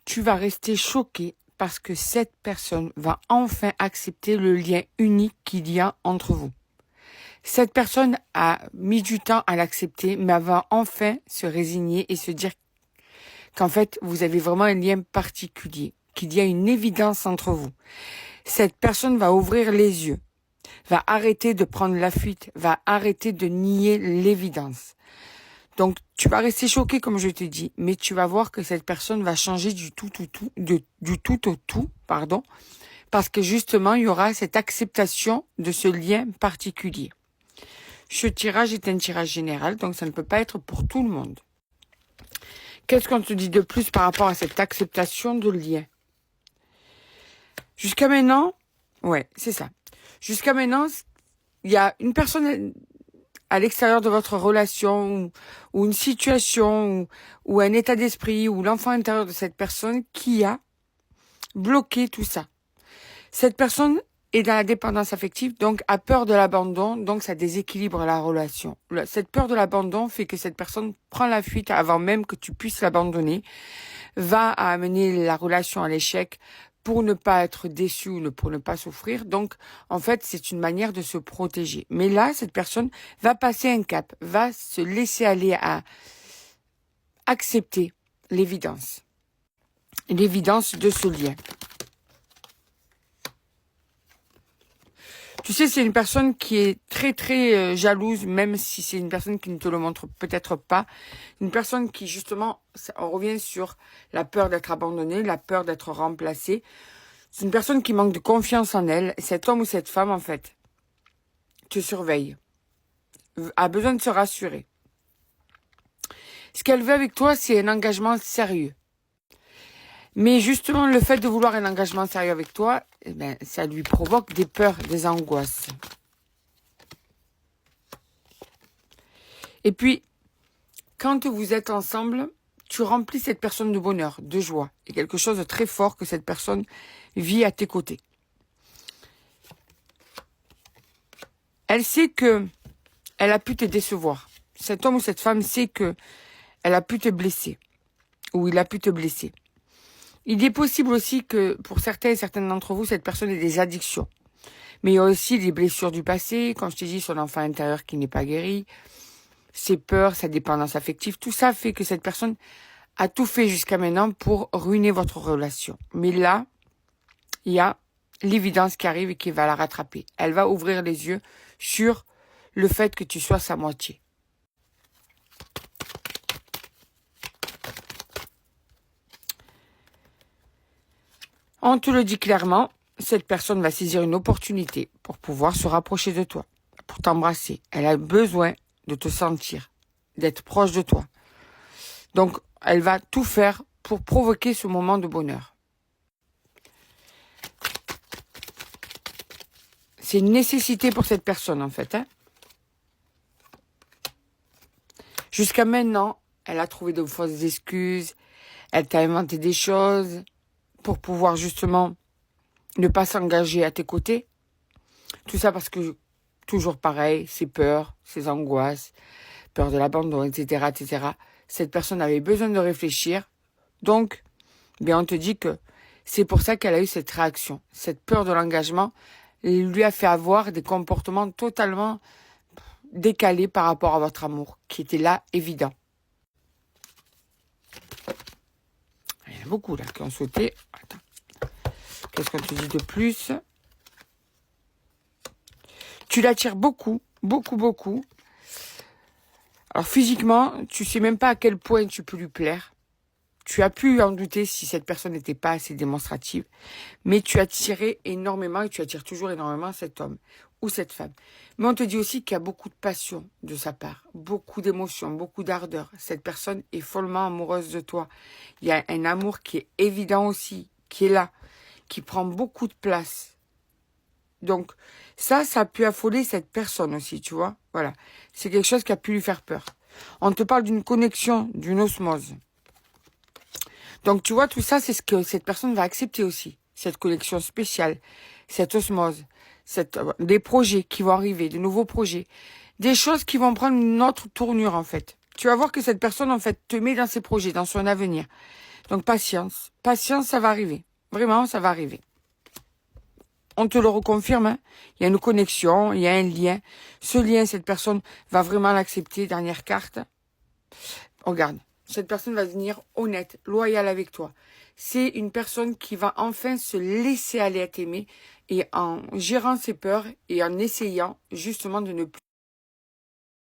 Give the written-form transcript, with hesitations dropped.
tu vas rester choqué parce que cette personne va enfin accepter le lien unique qu'il y a entre vous. Cette personne a mis du temps à l'accepter, mais elle va enfin se résigner et se dire qu'en fait, vous avez vraiment un lien particulier, qu'il y a une évidence entre vous. Cette personne va ouvrir les yeux, va arrêter de prendre la fuite, va arrêter de nier l'évidence. Donc, tu vas rester choqué, comme je te dis, mais tu vas voir que cette personne va changer du tout au tout, parce que justement, il y aura cette acceptation de ce lien particulier. Ce tirage est un tirage général, donc ça ne peut pas être pour tout le monde. Qu'est-ce qu'on te dit de plus par rapport à cette acceptation de lien? Jusqu'à maintenant, ouais, c'est ça. Jusqu'à maintenant, il y a une personne à l'extérieur de votre relation ou une situation ou un état d'esprit ou l'enfant intérieur de cette personne qui a bloqué tout ça. Cette personne est dans la dépendance affective, donc a peur de l'abandon, donc ça déséquilibre la relation. Cette peur de l'abandon fait que cette personne prend la fuite avant même que tu puisses l'abandonner, va amener la relation à l'échec pour ne pas être déçu ou pour ne pas souffrir. Donc, en fait, c'est une manière de se protéger. Mais là, cette personne va passer un cap, va se laisser aller à accepter l'évidence de ce lien. Tu sais, c'est une personne qui est très, très jalouse, même si c'est une personne qui ne te le montre peut-être pas. Une personne qui, justement, on revient sur la peur d'être abandonnée, la peur d'être remplacée. C'est une personne qui manque de confiance en elle. Cet homme ou cette femme, en fait, te surveille, a besoin de se rassurer. Ce qu'elle veut avec toi, c'est un engagement sérieux. Mais justement, le fait de vouloir un engagement sérieux avec toi, eh ben, ça lui provoque des peurs, des angoisses. Et puis, quand vous êtes ensemble, tu remplis cette personne de bonheur, de joie. Il y a quelque chose de très fort que cette personne vit à tes côtés. Elle sait que elle a pu te décevoir. Cet homme ou cette femme sait que elle a pu te blesser. Ou il a pu te blesser. Il est possible aussi que pour certains et certaines d'entre vous, cette personne ait des addictions. Mais il y a aussi des blessures du passé, comme je t'ai dit, son enfant intérieur qui n'est pas guéri, ses peurs, sa dépendance affective. Tout ça fait que cette personne a tout fait jusqu'à maintenant pour ruiner votre relation. Mais là, il y a l'évidence qui arrive et qui va la rattraper. Elle va ouvrir les yeux sur le fait que tu sois sa moitié. On te le dit clairement, cette personne va saisir une opportunité pour pouvoir se rapprocher de toi, pour t'embrasser. Elle a besoin de te sentir, d'être proche de toi. Donc, elle va tout faire pour provoquer ce moment de bonheur. C'est une nécessité pour cette personne, en fait. Jusqu'à maintenant, elle a trouvé de fausses excuses, elle t'a inventé des choses pour pouvoir justement ne pas s'engager à tes côtés. Tout ça parce que, toujours pareil, ses peurs, ses angoisses, peur de l'abandon, etc., etc. Cette personne avait besoin de réfléchir. Donc, bien, on te dit que c'est pour ça qu'elle a eu cette réaction. Cette peur de l'engagement lui a fait avoir des comportements totalement décalés par rapport à votre amour, qui était là, évident. Il y en a beaucoup là qui ont sauté. Attends. Qu'est-ce qu'on te dit de plus? Tu l'attires beaucoup, beaucoup, beaucoup. Alors physiquement, tu sais même pas à quel point tu peux lui plaire. Tu as pu en douter si cette personne n'était pas assez démonstrative. Mais tu as tiré énormément et tu attires toujours énormément cet homme ou cette femme. Mais on te dit aussi qu'il y a beaucoup de passion de sa part. Beaucoup d'émotions, beaucoup d'ardeur. Cette personne est follement amoureuse de toi. Il y a un amour qui est évident aussi, qui est là, qui prend beaucoup de place. Donc ça a pu affoler cette personne aussi, tu vois. Voilà, c'est quelque chose qui a pu lui faire peur. On te parle d'une connexion, d'une osmose. Donc, tu vois, tout ça, c'est ce que cette personne va accepter aussi. Cette connexion spéciale, cette osmose, des projets qui vont arriver, de nouveaux projets. Des choses qui vont prendre une autre tournure, en fait. Tu vas voir que cette personne, en fait, te met dans ses projets, dans son avenir. Donc patience. Patience, ça va arriver. Vraiment, ça va arriver. On te le reconfirme. Hein. Il y a une connexion, il y a un lien. Ce lien, cette personne va vraiment l'accepter. Dernière carte. Regarde. Cette personne va devenir honnête, loyale avec toi. C'est une personne qui va enfin se laisser aller à t'aimer et en gérant ses peurs et en essayant justement de ne plus